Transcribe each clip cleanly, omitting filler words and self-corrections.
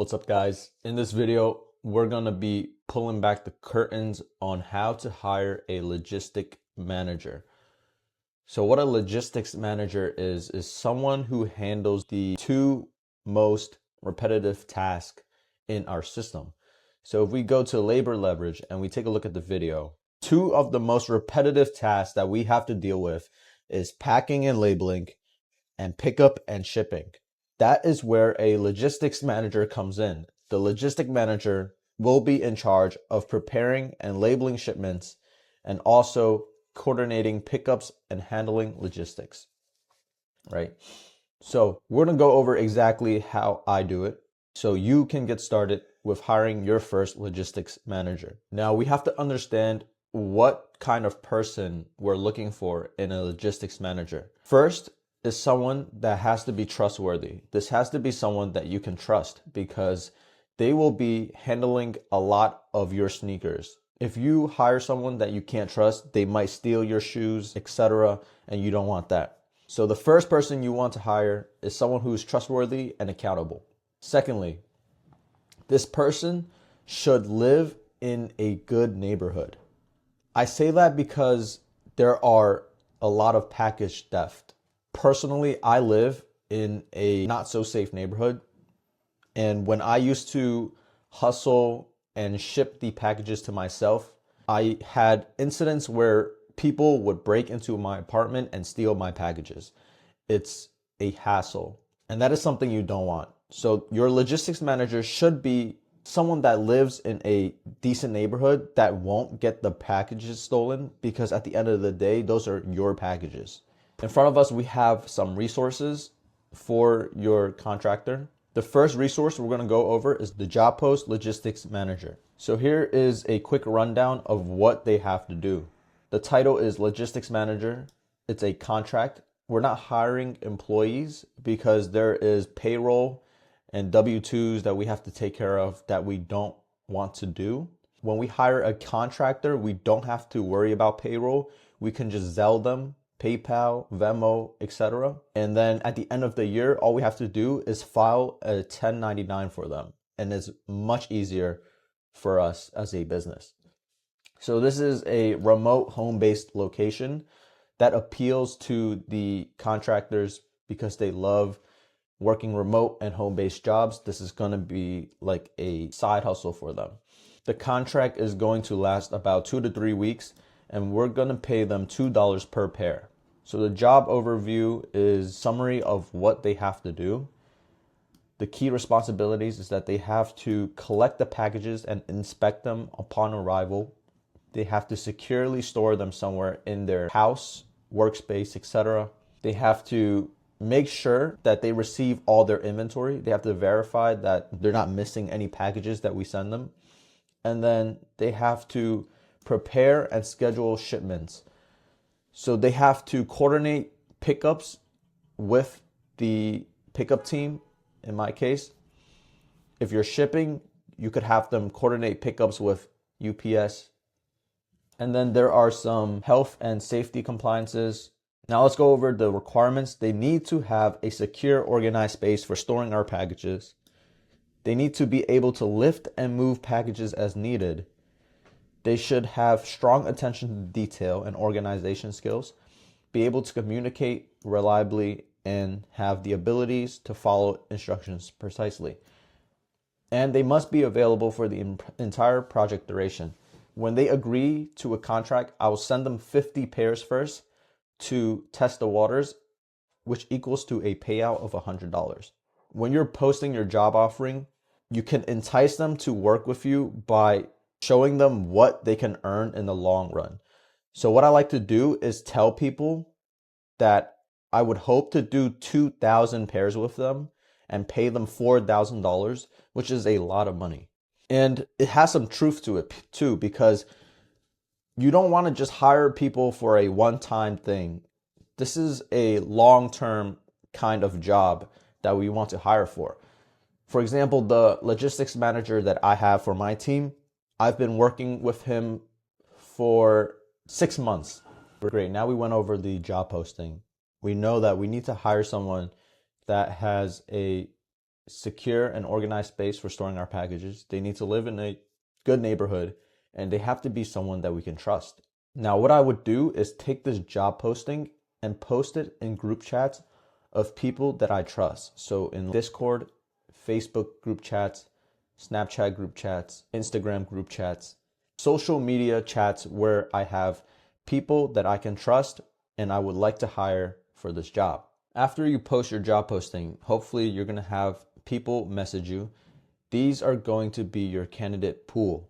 What's up, guys? In this video, we're going to be pulling back the curtains on how to hire a logistic manager. So what a logistics manager is someone who handles the two most repetitive tasks in our system. So if we go to labor leverage and we take a look at the video, two of the most repetitive tasks that we have to deal with is packing and labeling and pickup and shipping. That is where a logistics manager comes in. The logistic manager will be in charge of preparing and labeling shipments and also coordinating pickups and handling logistics, right? So we're going to go over exactly how I do it so you can get started with hiring your first logistics manager. Now we have to understand what kind of person we're looking for in a logistics manager. First is someone that has to be trustworthy. This has to be someone that you can trust because they will be handling a lot of your sneakers. If you hire someone that you can't trust, they might steal your shoes, etc., and you don't want that. So the first person you want to hire is someone who is trustworthy and accountable. Secondly, this person should live in a good neighborhood. I say that because there are a lot of package theft. Personally, I live in a not so safe neighborhood. And when I used to hustle and ship the packages to myself, I had incidents where people would break into my apartment and steal my packages. It's a hassle, and that is something you don't want. So your logistics manager should be someone that lives in a decent neighborhood that won't get the packages stolen, because at the end of the day, those are your packages. In front of us, we have some resources for your contractor. The first resource we're going to go over is the Job Post Logistics Manager. So here is a quick rundown of what they have to do. The title is Logistics Manager. It's a contract. We're not hiring employees because there is payroll and W-2s that we have to take care of that we don't want to do. When we hire a contractor, we don't have to worry about payroll. We can just Zelle them, PayPal, Venmo, etc. And then at the end of the year, all we have to do is file a 1099 for them. And it's much easier for us as a business. So this is a remote home-based location that appeals to the contractors because they love working remote and home-based jobs. This is going to be like a side hustle for them. The contract is going to last about 2 to 3 weeks, and we're going to pay them $2 per pair. So the job overview is summary of what they have to do. The key responsibilities is that they have to collect the packages and inspect them upon arrival. They have to securely store them somewhere in their house, workspace, etc. They have to make sure that they receive all their inventory. They have to verify that they're not missing any packages that we send them. And then they have to prepare and schedule shipments. So they have to coordinate pickups with the pickup team. In my case, if you're shipping, you could have them coordinate pickups with UPS. And then there are some health and safety compliances. Now let's go over the requirements. They need to have a secure, organized space for storing our packages. They need to be able to lift and move packages as needed. They should have strong attention to detail and organization skills, be able to communicate reliably, and have the abilities to follow instructions precisely. And they must be available for the entire project duration. When they agree to a contract, I will send them 50 pairs first to test the waters, which equals to a payout of $100. When you're posting your job offering, you can entice them to work with you by showing them what they can earn in the long run. So what I like to do is tell people that I would hope to do 2,000 pairs with them and pay them $4,000, which is a lot of money. And it has some truth to it too, because you don't want to just hire people for a one-time thing. This is a long-term kind of job that we want to hire for. For example, the logistics manager that I have for my team, I've been working with him for 6 months. Great. Now we went over the job posting. We know that we need to hire someone that has a secure and organized space for storing our packages. They need to live in a good neighborhood, and they have to be someone that we can trust. Now, what I would do is take this job posting and post it in group chats of people that I trust. So in Discord, Facebook group chats, Snapchat group chats, Instagram group chats, social media chats where I have people that I can trust and I would like to hire for this job. After you post your job posting, hopefully you're going to have people message you. These are going to be your candidate pool.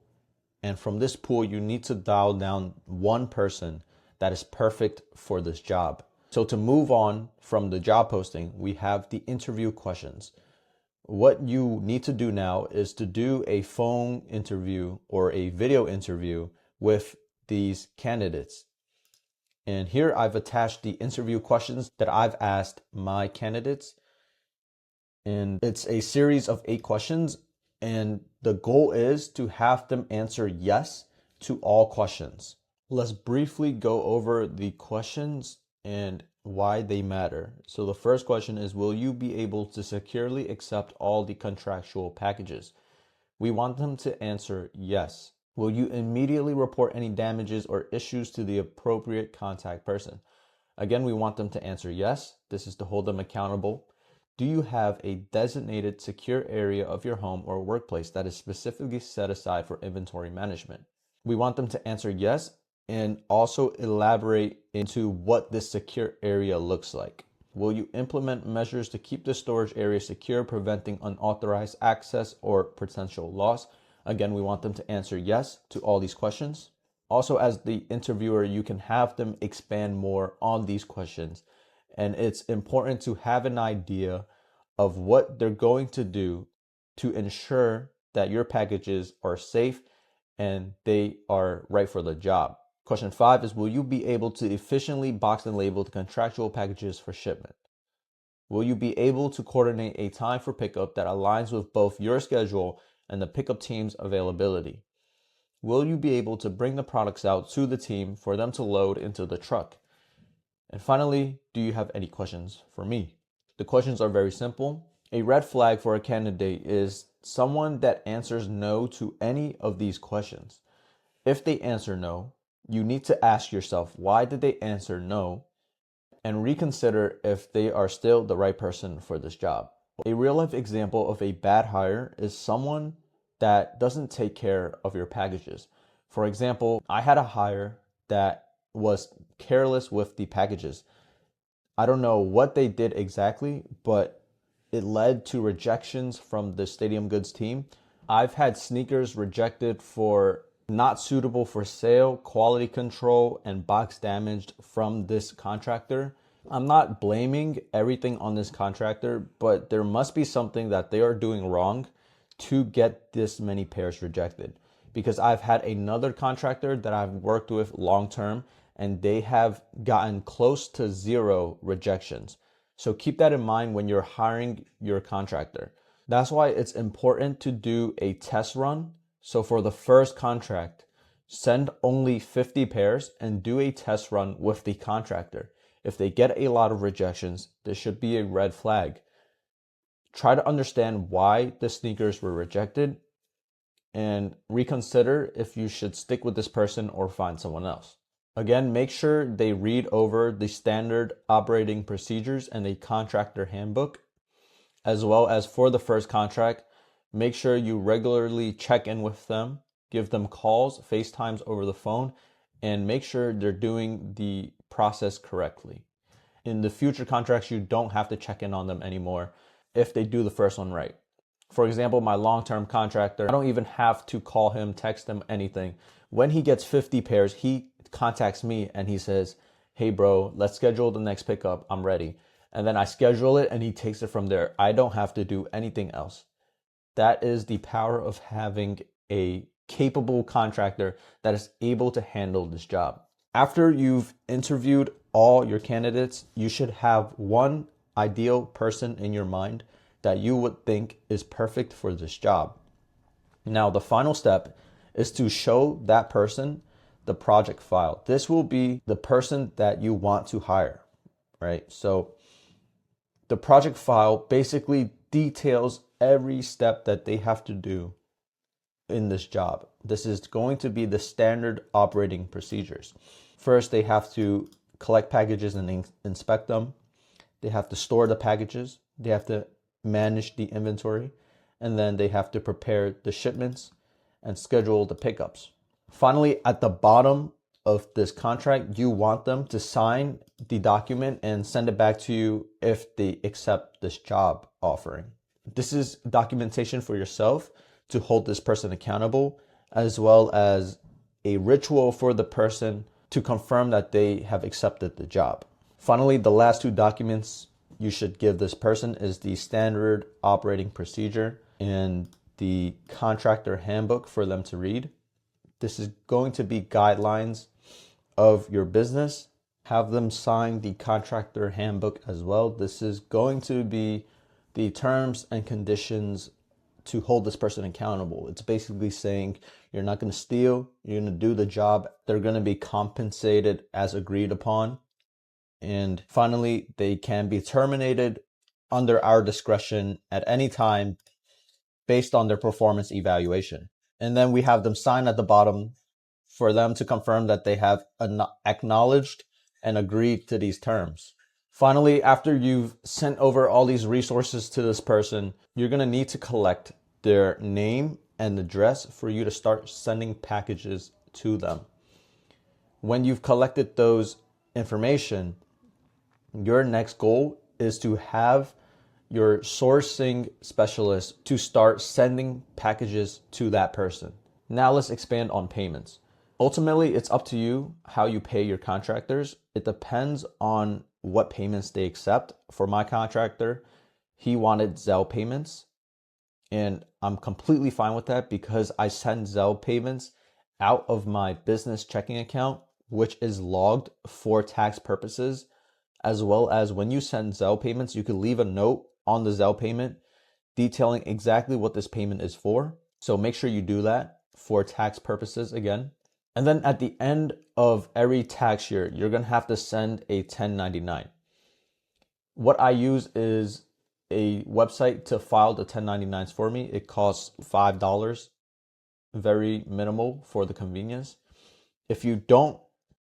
And from this pool, you need to dial down one person that is perfect for this job. So to move on from the job posting, we have the interview questions. What you need to do now is to do a phone interview or a video interview with these candidates. And here I've attached the interview questions that I've asked my candidates. And it's a series of 8 questions. And the goal is to have them answer yes to all questions. Let's briefly go over the questions and why they matter. So the first question is, will you be able to securely accept all the contractual packages? We want them to answer yes. Will you immediately report any damages or issues to the appropriate contact person? Again, we want them to answer yes. This is to hold them accountable. Do you have a designated secure area of your home or workplace that is specifically set aside for inventory management? We want them to answer yes and also elaborate into what this secure area looks like. Will you implement measures to keep the storage area secure, preventing unauthorized access or potential loss? Again, we want them to answer yes to all these questions. Also, as the interviewer, you can have them expand more on these questions. And it's important to have an idea of what they're going to do to ensure that your packages are safe and they are right for the job. Question 5 is, will you be able to efficiently box and label the contractual packages for shipment? Will you be able to coordinate a time for pickup that aligns with both your schedule and the pickup team's availability? Will you be able to bring the products out to the team for them to load into the truck? And finally, do you have any questions for me? The questions are very simple. A red flag for a candidate is someone that answers no to any of these questions. If they answer no, you need to ask yourself, why did they answer no? And reconsider if they are still the right person for this job. A real life example of a bad hire is someone that doesn't take care of your packages. For example, I had a hire that was careless with the packages. I don't know what they did exactly, but it led to rejections from the Stadium Goods team. I've had sneakers rejected for not suitable for sale, quality control, and box damaged from this contractor. I'm not blaming everything on this contractor, but there must be something that they are doing wrong to get this many pairs rejected. Because I've had another contractor that I've worked with long term, and they have gotten close to 0 rejections. So keep that in mind when you're hiring your contractor. That's why it's important to do a test run. So for the first contract, send only 50 pairs and do a test run with the contractor. If they get a lot of rejections, this should be a red flag. Try to understand why the sneakers were rejected and reconsider if you should stick with this person or find someone else. Again, make sure they read over the standard operating procedures and a contractor handbook, as well as for the first contract. Make sure you regularly check in with them, give them calls, FaceTimes over the phone, and make sure they're doing the process correctly. In the future contracts, you don't have to check in on them anymore if they do the first one right. For example, my long-term contractor, I don't even have to call him, text him, anything. When he gets 50 pairs, he contacts me and he says, hey bro, let's schedule the next pickup, I'm ready. And then I schedule it and he takes it from there. I don't have to do anything else. That is the power of having a capable contractor that is able to handle this job. After you've interviewed all your candidates, you should have one ideal person in your mind that you would think is perfect for this job. Now, the final step is to show that person the project file. This will be the person that you want to hire, right? So the project file basically details every step that they have to do in this job. This is going to be the standard operating procedures. First, they have to collect packages and inspect them. They have to store the packages. They have to manage the inventory. And then they have to prepare the shipments and schedule the pickups. Finally, at the bottom of this contract, you want them to sign the document and send it back to you if they accept this job offering. This is documentation for yourself to hold this person accountable, as well as a ritual for the person to confirm that they have accepted the job. Finally, the last two documents you should give this person is the standard operating procedure and the contractor handbook for them to read. This is going to be guidelines of your business. Have them sign the contractor handbook as well. This is going to be the terms and conditions to hold this person accountable. It's basically saying you're not going to steal, you're going to do the job, they're going to be compensated as agreed upon. And finally, they can be terminated under our discretion at any time based on their performance evaluation. And then we have them sign at the bottom for them to confirm that they have acknowledged and agreed to these terms. Finally, after you've sent over all these resources to this person, you're going to need to collect their name and address for you to start sending packages to them. When you've collected those information, your next goal is to have your sourcing specialist to start sending packages to that person. Now let's expand on payments. Ultimately, it's up to you how you pay your contractors. It depends on what payments they accept. For my contractor, he wanted Zelle payments, and I'm completely fine with that because I send Zelle payments out of my business checking account, which is logged for tax purposes, as well as when you send Zelle payments, you can leave a note on the Zelle payment detailing exactly what this payment is for. So make sure you do that for tax purposes again. And then at the end of every tax year, you're going to have to send a 1099. What I use is a website to file the 1099s for me. It costs $5, very minimal for the convenience. If you don't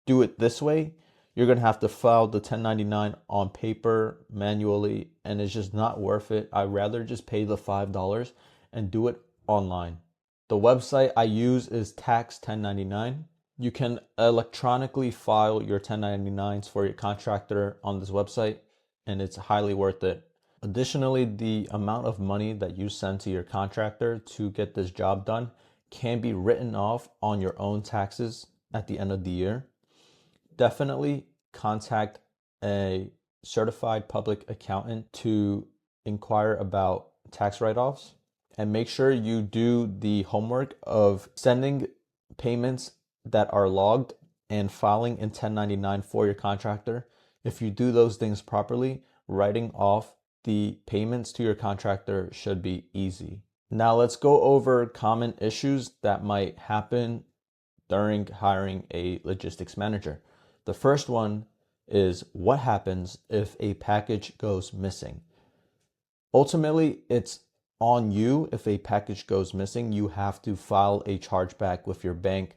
do it this way, you're going to have to file the 1099 on paper manually, and it's just not worth it. I'd rather just pay the $5 and do it online. The website I use is Tax 1099. You can electronically file your 1099s for your contractor on this website, and it's highly worth it. Additionally, the amount of money that you send to your contractor to get this job done can be written off on your own taxes at the end of the year. Definitely contact a certified public accountant to inquire about tax write-offs, and make sure you do the homework of sending payments that are logged and filing in 1099 for your contractor. If you do those things properly, writing off the payments to your contractor should be easy. Now let's go over common issues that might happen during hiring a logistics manager. The first one is what happens if a package goes missing. Ultimately, it's on you. If a package goes missing, you have to file a chargeback with your bank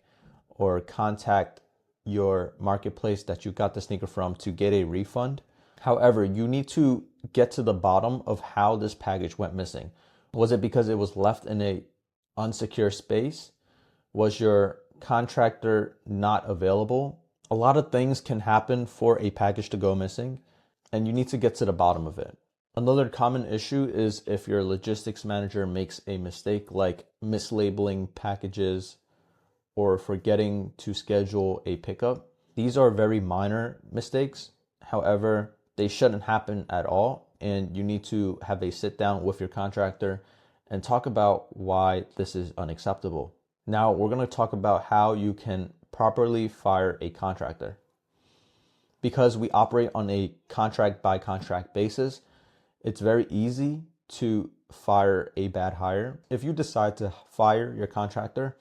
or contact your marketplace that you got the sneaker from to get a refund. However, you need to get to the bottom of how this package went missing. Was it because it was left in a unsecure space? Was your contractor not available? A lot of things can happen for a package to go missing, and you need to get to the bottom of it. Another common issue is if your logistics manager makes a mistake like mislabeling packages or forgetting to schedule a pickup. These are very minor mistakes. However, they shouldn't happen at all, and you need to have a sit down with your contractor and talk about why this is unacceptable. Now, we're going to talk about how you can properly fire a contractor. Because we operate on a contract by contract basis, it's very easy to fire a bad hire. If you decide to fire your contractor,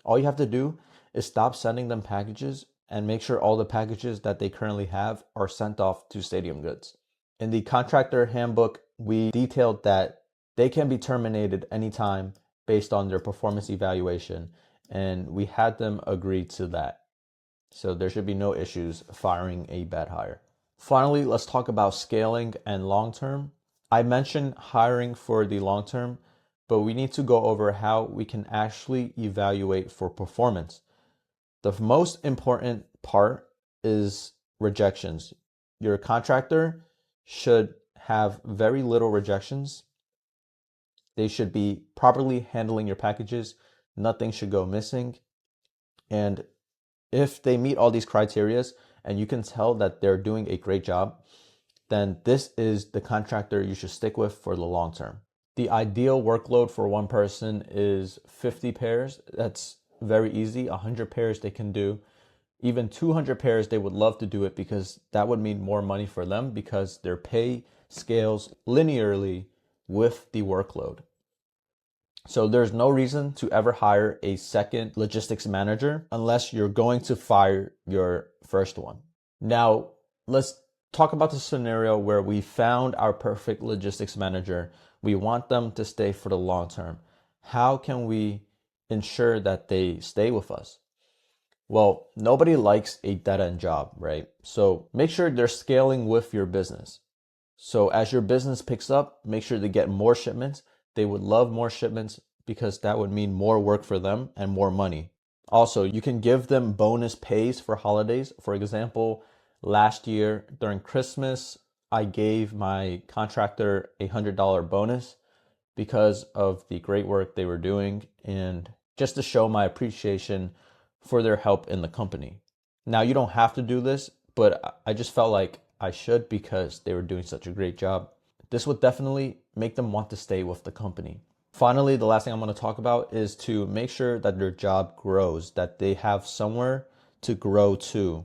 all you have to do is stop sending them packages and make sure all the packages that they currently have are sent off to Stadium Goods. In the contractor handbook, we detailed that They can be terminated anytime based on their performance evaluation, and we had them agree to that. So there should be no issues firing a bad hire. Finally, let's talk about scaling and long term. I mentioned hiring for the long term, but we need to go over how we can actually evaluate for performance. The most important part is rejections. Your contractor should have very little rejections. They should be properly handling your packages. Nothing should go missing. And if they meet all these criterias and you can tell that they're doing a great job, then this is the contractor you should stick with for the long term. The ideal workload for one person is 50 pairs. That's very easy. 100 pairs they can do. Even 200 pairs, they would love to do it because that would mean more money for them because their pay scales linearly with the workload. So there's no reason to ever hire a second logistics manager unless you're going to fire your first one. Now, let's talk about the scenario where we found our perfect logistics manager. We want them to stay for the long term. How can we ensure that they stay with us? Well, nobody likes a dead-end job, right? So make sure they're scaling with your business. So as your business picks up, make sure to get more shipments. They would love more shipments because that would mean more work for them and more money. Also, you can give them bonus pays for holidays. For example, last year during Christmas, I gave my contractor a $100 bonus because of the great work they were doing and just to show my appreciation for their help in the company. Now, you don't have to do this, but I just felt like I should because they were doing such a great job. This would definitely make them want to stay with the company. Finally, the last thing I'm going to talk about is to make sure that their job grows, that they have somewhere to grow to.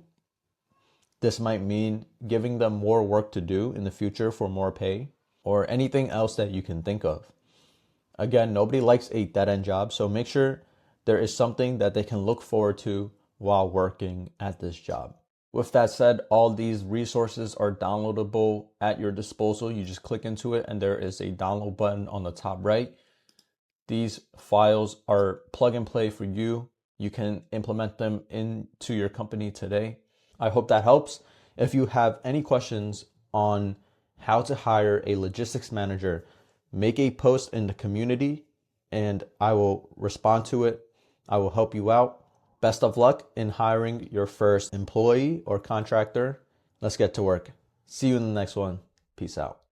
This might mean giving them more work to do in the future for more pay or anything else that you can think of. Again, nobody likes a dead-end job, so make sure there is something that they can look forward to while working at this job. With that said, all these resources are downloadable at your disposal. You just click into it and there is a download button on the top right. These files are plug and play for you. You can implement them into your company today. I hope that helps. If you have any questions on how to hire a logistics manager, make a post in the community and I will respond to it. I will help you out. Best of luck in hiring your first employee or contractor. Let's get to work. See you in the next one. Peace out.